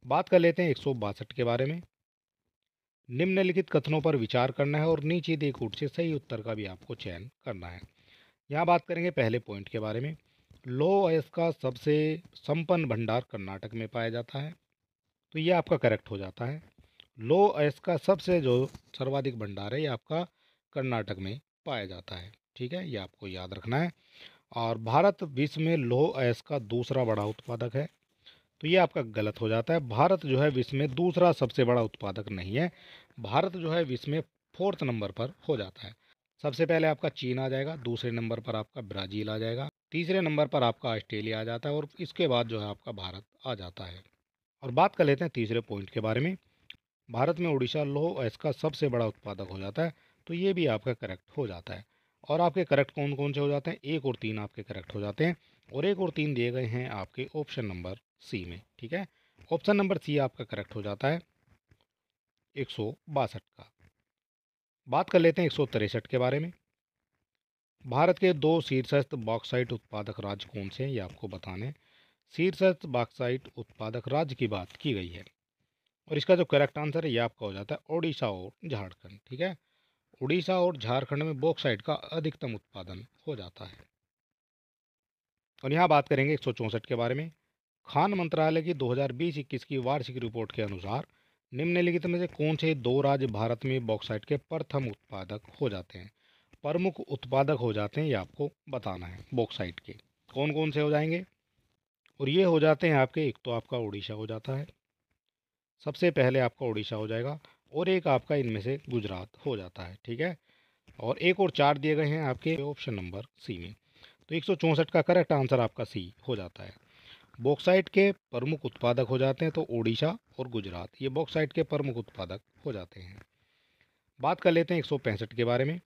बात कर लेते हैं 162 के बारे में। निम्नलिखित कथनों पर विचार करना है और नीचे दिए कूट से सही उत्तर का भी आपको चयन करना है। यहाँ बात करेंगे पहले पॉइंट के बारे में। लौह अयस्क का सबसे संपन्न भंडार कर्नाटक में पाया जाता है, तो ये आपका करेक्ट हो जाता है। लौह अयस्क का सबसे जो सर्वाधिक भंडार है ये आपका कर्नाटक में पाया जाता है। ठीक है, ये आपको याद रखना है। और भारत विश्व में लौह अयस्क का दूसरा बड़ा उत्पादक है, तो ये आपका गलत हो जाता है। भारत जो है विश्व में दूसरा सबसे बड़ा उत्पादक नहीं है, भारत जो है विश्व में फोर्थ नंबर पर हो जाता है। सबसे पहले आपका चीन आ जाएगा, दूसरे नंबर पर आपका ब्राज़ील आ जाएगा, तीसरे नंबर पर आपका ऑस्ट्रेलिया आ जाता है और इसके बाद जो है आपका भारत आ जाता है। और बात कर लेते हैं तीसरे पॉइंट के बारे में। भारत में उड़ीसा लौह अयस्क का सबसे बड़ा उत्पादक हो जाता है, तो ये भी आपका करेक्ट हो जाता है। और आपके करेक्ट कौन कौन से हो जाते हैं? 1 और 3 आपके करेक्ट हो जाते हैं, और 1 और 3 दिए गए हैं आपके ऑप्शन नंबर सी में। ठीक है, ऑप्शन नंबर सी आपका करेक्ट हो जाता है 162 का। बात कर लेते हैं 163 के बारे में। भारत के 2 शीर्षस्थ बॉक्साइट उत्पादक राज्य कौन से हैं, ये आपको बताने हैं। शीर्षस्थ बॉक्साइट उत्पादक राज्य की बात की गई है, और इसका जो करेक्ट आंसर है ये आपका हो जाता है ओडिशा और झारखंड। ठीक है, उड़ीसा और झारखंड में बॉक्साइट का अधिकतम उत्पादन हो जाता है। और यहाँ बात करेंगे 164 के बारे में। खान मंत्रालय की 2020-21 की वार्षिक रिपोर्ट के अनुसार निम्नलिखित में से कौन से 2 राज्य भारत में बॉक्साइट के प्रथम उत्पादक हो जाते हैं, प्रमुख उत्पादक हो जाते हैं, ये आपको बताना है। बॉक्साइट के कौन कौन से हो जाएंगे, और ये हो जाते हैं आपके, एक तो आपका उड़ीसा हो जाता है, सबसे पहले आपका उड़ीसा हो जाएगा, और एक आपका इनमें से गुजरात हो जाता है। ठीक है, और 1 और 4 दिए गए हैं आपके ऑप्शन नंबर सी में, तो 164 का करेक्ट आंसर आपका सी हो जाता है। बॉक्साइट के प्रमुख उत्पादक हो जाते हैं तो उड़ीसा और गुजरात, ये बॉक्साइट के प्रमुख उत्पादक हो जाते हैं। बात कर लेते हैं 165 के बारे में।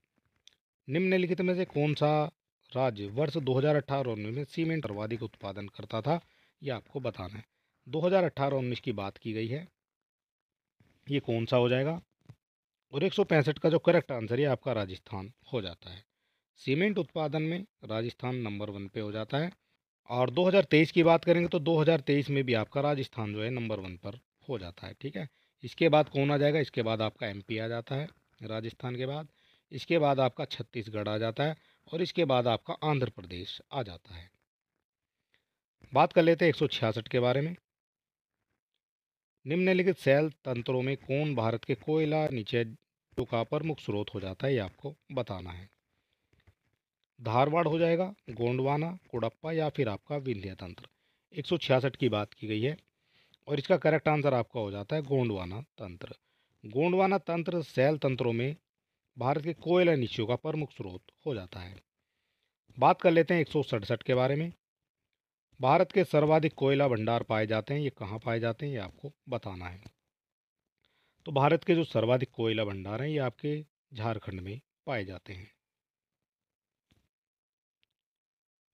निम्नलिखित में से कौन सा राज्य वर्ष 2018-19 में सीमेंट सर्वाधिक उत्पादन करता था, ये आपको बताना है। 2018-19 की बात की गई है, ये कौन सा हो जाएगा? और 165 का जो करेक्ट आंसर है आपका राजस्थान हो जाता है। सीमेंट उत्पादन में राजस्थान नंबर 1 पे हो जाता है। और 2023 की बात करेंगे तो 2023 में भी आपका राजस्थान जो है नंबर 1 पर हो जाता है। ठीक है, इसके बाद कौन आ जाएगा? इसके बाद आपका एमपी आ जाता है राजस्थान के बाद, इसके बाद आपका छत्तीसगढ़ आ जाता है, और इसके बाद आपका आंध्र प्रदेश आ जाता है। बात कर लेते हैं 166 के बारे में। निम्नलिखित शैल तंत्रों में कौन भारत के कोयला निचेजों का प्रमुख स्रोत हो जाता है, ये आपको बताना है। धारवाड़ हो जाएगा, गोंडवाना, कुड़प्पा, या फिर आपका विंध्य तंत्र। 166 की बात की गई है, और इसका करेक्ट आंसर आपका हो जाता है गोंडवाना तंत्र। गोंडवाना तंत्र शैल तंत्रों में भारत के कोयला नीचियों का प्रमुख स्रोत हो जाता है। बात कर लेते हैं 167 के बारे में। भारत के सर्वाधिक कोयला भंडार पाए जाते हैं, ये कहाँ पाए जाते हैं, ये आपको बताना है। तो भारत के जो सर्वाधिक कोयला भंडार हैं ये आपके झारखंड में पाए जाते हैं।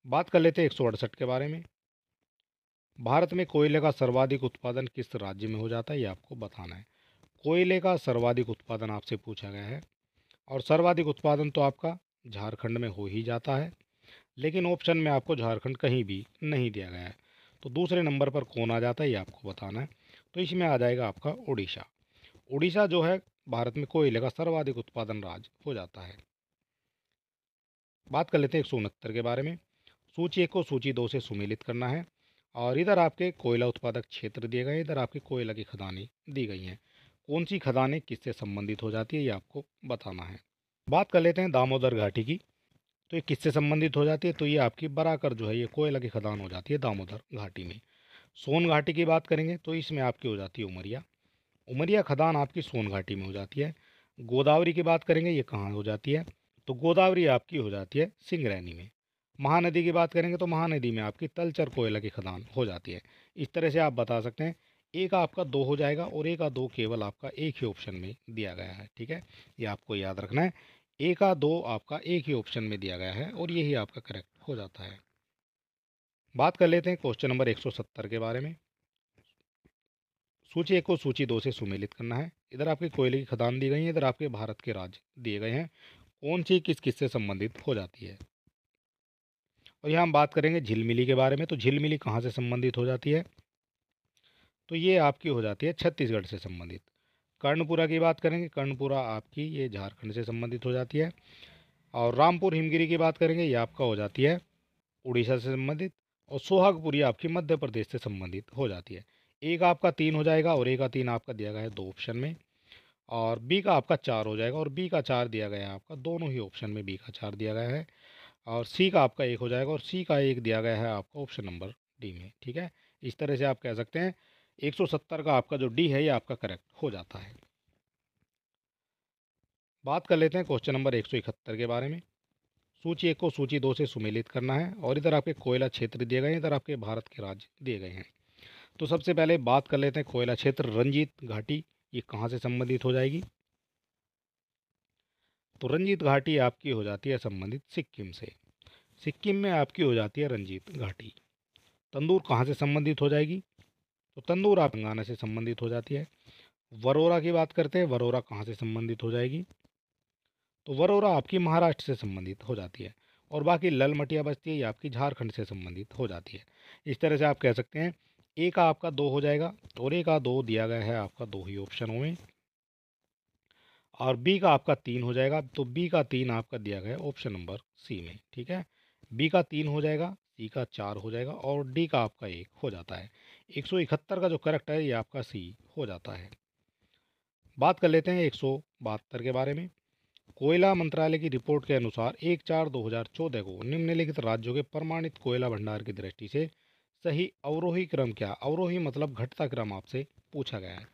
बात कर लेते हैं 168 के बारे में। भारत में कोयले का सर्वाधिक उत्पादन किस राज्य में हो जाता है, ये आपको बताना है। कोयले का सर्वाधिक उत्पादन आपसे पूछा गया है, और सर्वाधिक उत्पादन तो आपका झारखंड में हो ही जाता है, लेकिन ऑप्शन में आपको झारखंड कहीं भी नहीं दिया गया है। तो दूसरे नंबर पर कौन आ जाता है ये आपको बताना है। तो इसमें आ जाएगा आपका उड़ीसा। उड़ीसा जो है भारत में कोयले का सर्वाधिक उत्पादन राज्य हो जाता है। बात कर लेते हैं 169 के बारे में। सूची 1 को सूची 2 से सुमेलित करना है, और इधर आपके कोयला उत्पादक क्षेत्र दिए गए हैं, इधर आपकी कोयला की खदानें दी गई हैं। कौन सी खदानें किससे संबंधित हो जाती है ये आपको बताना है। बात कर लेते हैं दामोदर घाटी की, तो ये किससे संबंधित हो जाती है? तो ये आपकी बराकर जो है ये कोयला की खदान हो जाती है दामोदर घाटी में। सोन घाटी की बात करेंगे तो इसमें आपकी हो जाती है उमरिया। उमरिया खदान आपकी सोन घाटी में हो जाती है। गोदावरी की बात करेंगे, ये कहाँ हो जाती है? तो गोदावरी आपकी हो जाती है सिंगरैनी में। महानदी की बात करेंगे तो महानदी में आपकी तलचर कोयला की खदान हो जाती है। इस तरह से आप बता सकते हैं। एक आपका 2 हो जाएगा, और एक का 2 केवल आपका एक ही ऑप्शन में दिया गया है। ठीक है, ये आपको याद रखना है। एक का 2 आपका एक ही ऑप्शन में दिया गया है, और यही आपका करेक्ट हो जाता है। बात कर लेते हैं क्वेश्चन नंबर 170 के बारे में। सूची 1 को सूची 2 से सुमेलित करना है। इधर आपके कोयले की खदान दी गई है, इधर आपके भारत के राज्य दिए गए हैं। कौन सी किस किस से संबंधित हो जाती है? और यहाँ हम बात करेंगे झिलमिली के बारे में। तो झिलमिली कहाँ से संबंधित हो जाती है? तो ये आपकी हो जाती है छत्तीसगढ़ से संबंधित। कर्णपुरा की बात करेंगे, कर्णपुरा आपकी ये झारखंड से संबंधित हो जाती है। और रामपुर हिमगिरी की बात करेंगे, ये आपका हो जाती है उड़ीसा से संबंधित। और सोहागपुरी आपकी मध्य प्रदेश से संबंधित हो जाती है। ए का आपका 3 हो जाएगा और ए का 3 आपका दिया गया है 2 ऑप्शन में। और बी का आपका 4 हो जाएगा और बी का 4 दिया गया है आपका दोनों ही ऑप्शन में, बी का 4 दिया गया है। और सी का आपका 1 हो जाएगा और सी का 1 दिया गया है आपका ऑप्शन नंबर डी में। ठीक है, इस तरह से आप कह सकते हैं 170 का आपका जो डी है ये आपका करेक्ट हो जाता है। बात कर लेते हैं क्वेश्चन नंबर 171 के बारे में। सूची 1 को सूची 2 से सुमेलित करना है और इधर आपके कोयला क्षेत्र दिए गए हैं, इधर आपके भारत के राज्य दिए गए हैं। तो सबसे पहले बात कर लेते हैं कोयला क्षेत्र रंजीत घाटी, ये कहाँ से संबंधित हो जाएगी। तो रंजीत घाटी आपकी हो जाती है संबंधित सिक्किम से। सिक्किम में आपकी हो जाती है रंजीत घाटी। तंदूर कहाँ से संबंधित हो जाएगी। तो तंदूर आप तेलंगाना से संबंधित हो जाती है। वरोरा की बात करते हैं, वरोरा कहाँ से संबंधित हो जाएगी। तो वरोरा आपकी महाराष्ट्र से संबंधित हो जाती है। और बाकी ललमटिया बस्ती है, ये आपकी झारखंड से संबंधित हो जाती है। इस तरह से आप कह सकते हैं ए का आपका 2 हो जाएगा और ए का 2 दिया गया है आपका 2 ही ऑप्शनों में। और बी का आपका 3 हो जाएगा, तो बी का 3 आपका दिया गया है ऑप्शन नंबर सी में। ठीक है, बी का 3 हो जाएगा, सी का 4 हो जाएगा और डी का आपका 1 हो जाता है। 171 का जो करेक्ट है ये आपका सी हो जाता है। बात कर लेते हैं 172 के बारे में। कोयला मंत्रालय की रिपोर्ट के अनुसार 1/4/2014 को निम्नलिखित राज्यों के प्रमाणित कोयला भंडार की दृष्टि से सही अवरोही क्रम क्या। अवरोही मतलब घटता क्रम आपसे पूछा गया है,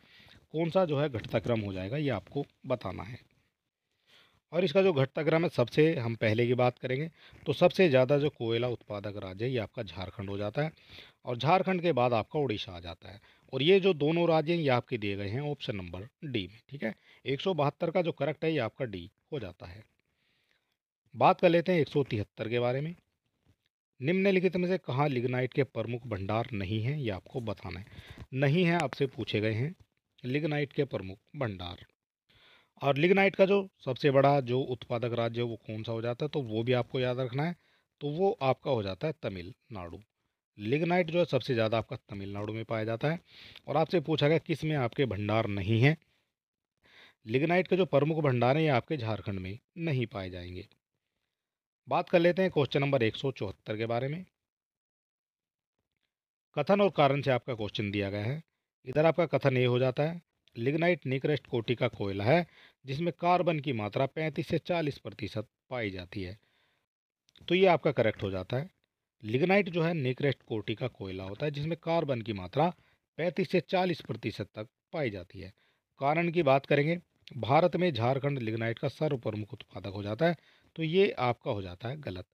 कौन सा जो है घटता क्रम हो जाएगा ये आपको बताना है। और इसका जो घटता क्रम है, सबसे हम पहले की बात करेंगे तो सबसे ज़्यादा जो कोयला उत्पादक राज्य है ये आपका झारखंड हो जाता है। और झारखंड के बाद आपका उड़ीसा आ जाता है। और ये जो दोनों राज्य हैं ये आपके दिए गए हैं ऑप्शन नंबर डी में। ठीक है, 172 का जो करेक्ट है ये आपका डी हो जाता है। बात कर लेते हैं 173 के बारे में। निम्नलिखित में से कहाँ लिग्नाइट के प्रमुख भंडार नहीं हैं ये आपको बताना है। नहीं है आपसे पूछे गए हैं लिग्नाइट के प्रमुख भंडार। और लिग्नाइट का जो सबसे बड़ा जो उत्पादक राज्य है वो कौन सा हो जाता है, तो वो भी आपको याद रखना है। तो वो आपका हो जाता है तमिलनाडु। लिग्नाइट जो है सबसे ज़्यादा आपका तमिलनाडु में पाया जाता है। और आपसे पूछा गया किस में आपके भंडार नहीं हैं। लिग्नाइट के जो प्रमुख भंडार हैं ये आपके झारखंड में नहीं पाए जाएंगे। बात कर लेते हैं क्वेश्चन नंबर 174 के बारे में। कथन और कारण से आपका क्वेश्चन दिया गया है। इधर आपका कथन ये हो जाता है लिग्नाइट निकृष्ट कोटि का कोयला है जिसमें कार्बन की मात्रा 35 से 40% पाई जाती है। तो ये आपका करेक्ट हो जाता है। लिग्नाइट जो है निकृष्ट कोटि का कोयला होता है जिसमें कार्बन की मात्रा 35 से 40% तक पाई जाती है। कारण की बात करेंगे, भारत में झारखंड लिग्नाइट का सर्वप्रमुख उत्पादक हो जाता है। तो ये आपका हो जाता है गलत।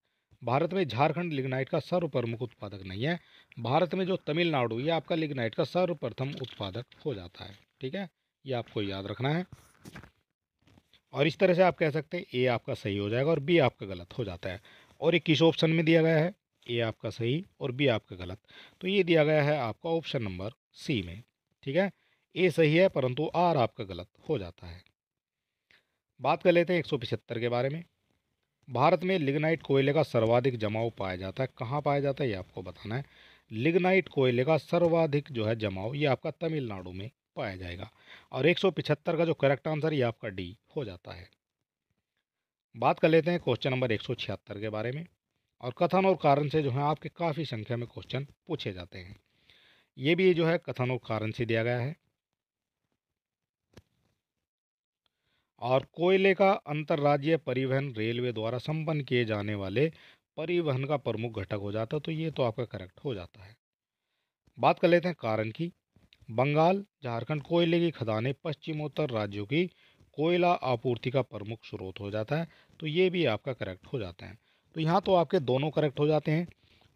भारत में झारखंड लिग्नाइट का सर्वप्रमुख उत्पादक नहीं है। भारत में जो तमिलनाडु ये आपका लिग्नाइट का सर्वप्रथम उत्पादक हो जाता है। ठीक है, ये आपको याद रखना है। और इस तरह से आप कह सकते हैं ए आपका सही हो जाएगा और बी आपका गलत हो जाता है। और ये किस ऑप्शन में दिया गया है, ए आपका सही और बी आपका गलत। तो ये दिया गया है आपका ऑप्शन नंबर सी में। ठीक है, ए सही है परंतु आर आपका गलत हो जाता है। बात कर लेते हैं 175 के बारे में। भारत में लिग्नाइट कोयले का सर्वाधिक जमाव पाया जाता है, कहाँ पाया जाता है ये आपको बताना है। लिग्नाइट कोयले का सर्वाधिक जो है जमाव ये आपका तमिलनाडु में पाया जाएगा। और 175 का जो करेक्ट आंसर ये आपका डी हो जाता है। बात कर लेते हैं क्वेश्चन नंबर 176 के बारे में। और कथन और कारण से जो है आपके काफ़ी संख्या में क्वेश्चन पूछे जाते हैं। ये भी जो है कथन और कारण से दिया गया है। और कोयले का अंतर्राज्यीय परिवहन रेलवे द्वारा संपन्न किए जाने वाले परिवहन का प्रमुख घटक हो जाता है। तो ये तो आपका करेक्ट हो जाता है। बात कर लेते हैं कारण की। बंगाल झारखंड कोयले की खदानें पश्चिमोत्तर राज्यों की कोयला आपूर्ति का प्रमुख स्रोत हो जाता है। तो ये भी आपका करेक्ट हो जाता है। तो यहाँ तो आपके दोनों करेक्ट हो जाते हैं।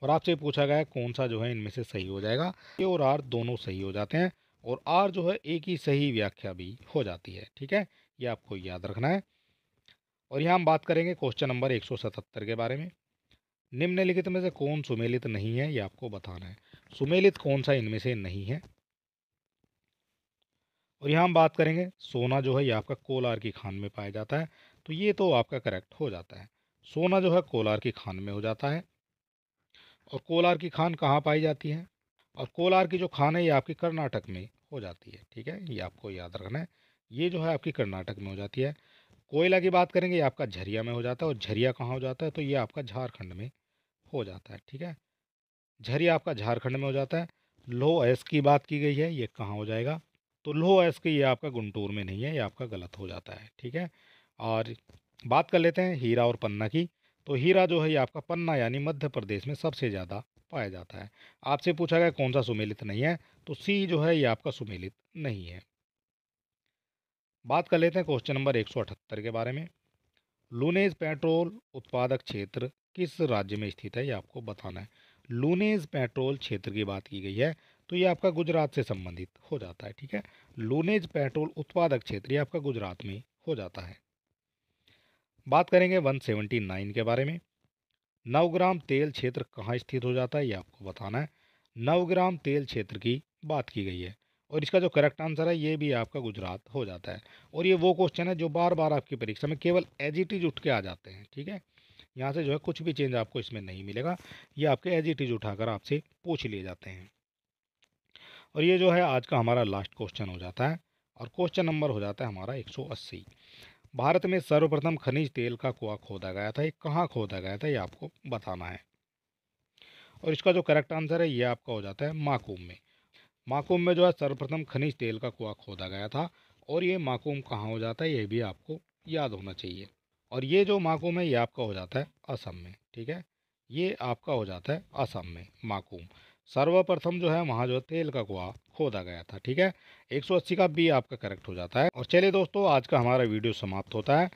और आपसे पूछा गया है कौन सा जो है इनमें से सही हो जाएगा। ए और आर दोनों सही हो जाते हैं और आर जो है एक ही सही व्याख्या भी हो जाती है। ठीक है, ये आपको याद रखना है। और यहाँ हम बात करेंगे क्वेश्चन नंबर 177 के बारे में। निम्नलिखित में से कौन सुमेलित नहीं है ये आपको बताना है। सुमेलित कौन सा इनमें से नहीं है। और यहाँ हम बात करेंगे सोना जो है ये आपका कोलार की खान में पाया जाता है। तो ये तो आपका करेक्ट हो जाता है। सोना जो है कोलार की खान में हो जाता है। और कोलार की खान कहाँ पाई जाती है। और कोलार की जो खान है ये आपकी कर्नाटक में हो जाती है। ठीक है, ये आपको याद रखना है। ये जो है आपकी कर्नाटक में हो जाती है। कोयला की बात करेंगे, ये आपका झरिया में हो जाता है, और झरिया कहाँ हो जाता है, तो ये आपका झारखंड में हो जाता है। ठीक है, झरिया आपका झारखंड में हो जाता है। लौह अयस्क की बात की गई है, ये कहाँ हो जाएगा, तो लौह अयस्क ये आपका गुंटूर में नहीं है, ये आपका गलत हो जाता है। ठीक है, और बात कर लेते हैं हीरा और पन्ना की। तो हीरा जो है ये आपका पन्ना यानी मध्य प्रदेश में सबसे ज़्यादा पाया जाता है। आपसे पूछा गया कौन सा सुमेलित नहीं है, तो सी जो है ये आपका सुमेलित नहीं है। बात कर लेते हैं क्वेश्चन नंबर 178 के बारे में। लूनेज पेट्रोल उत्पादक क्षेत्र किस राज्य में स्थित है, ये आपको बताना है। लूनेज पेट्रोल क्षेत्र की बात की गई है, तो ये आपका गुजरात से संबंधित हो जाता है। ठीक है, लूनेज पेट्रोल उत्पादक क्षेत्र ये आपका गुजरात में हो जाता है। बात करेंगे 179 के बारे में। नवग्राम तेल क्षेत्र कहाँ स्थित हो जाता है, ये आपको बताना है। नवग्राम तेल क्षेत्र की बात की गई है, और इसका जो करेक्ट आंसर है ये भी आपका गुजरात हो जाता है। और ये वो क्वेश्चन है जो बार बार आपकी परीक्षा में केवल एज इट इज उठ के आ जाते हैं। ठीक है, यहाँ से जो है कुछ भी चेंज आपको इसमें नहीं मिलेगा, ये आपके एज इट इज उठाकर आपसे पूछ लिए जाते हैं। और ये जो है आज का हमारा लास्ट क्वेश्चन हो जाता है, और क्वेश्चन नंबर हो जाता है हमारा 180। भारत में सर्वप्रथम खनिज तेल का कुआं खोदा गया था, ये कहाँ खोदा गया था, ये आपको बताना है। और इसका जो करेक्ट आंसर है ये आपका हो जाता है माकूम में। माकूम में जो है सर्वप्रथम खनिज तेल का कुआं खोदा गया था, और ये माकूम कहाँ हो जाता है ये भी आपको याद होना चाहिए। और ये जो माकूम है ये आपका हो जाता है असम में। ठीक है, ये आपका हो जाता है असम में माकूम। सर्वप्रथम जो है वहाँ जो है तेल का कुआं खोदा गया था। ठीक है, 180 का बी आपका करेक्ट हो जाता है। और चलिए दोस्तों, आज का हमारा वीडियो समाप्त होता है।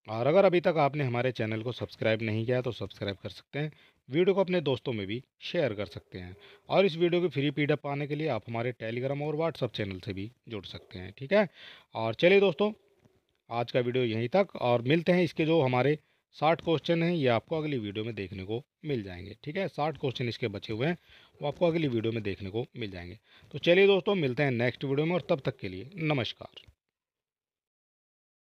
और अगर अभी तक आपने हमारे चैनल को सब्सक्राइब नहीं किया है तो सब्सक्राइब कर सकते हैं। वीडियो को अपने दोस्तों में भी शेयर कर सकते हैं। और इस वीडियो की फ्री पीडीएफ पाने के लिए आप हमारे टेलीग्राम और व्हाट्सअप चैनल से भी जुड़ सकते हैं। ठीक है, और चलिए दोस्तों, आज का वीडियो यहीं तक, और मिलते हैं। इसके जो हमारे 60 क्वेश्चन हैं ये आपको अगली वीडियो में देखने को मिल जाएंगे। ठीक है, 60 क्वेश्चन इसके बचे हुए हैं, वो आपको अगली वीडियो में देखने को मिल जाएंगे। तो चलिए दोस्तों, मिलते हैं नेक्स्ट वीडियो में, और तब तक के लिए नमस्कार।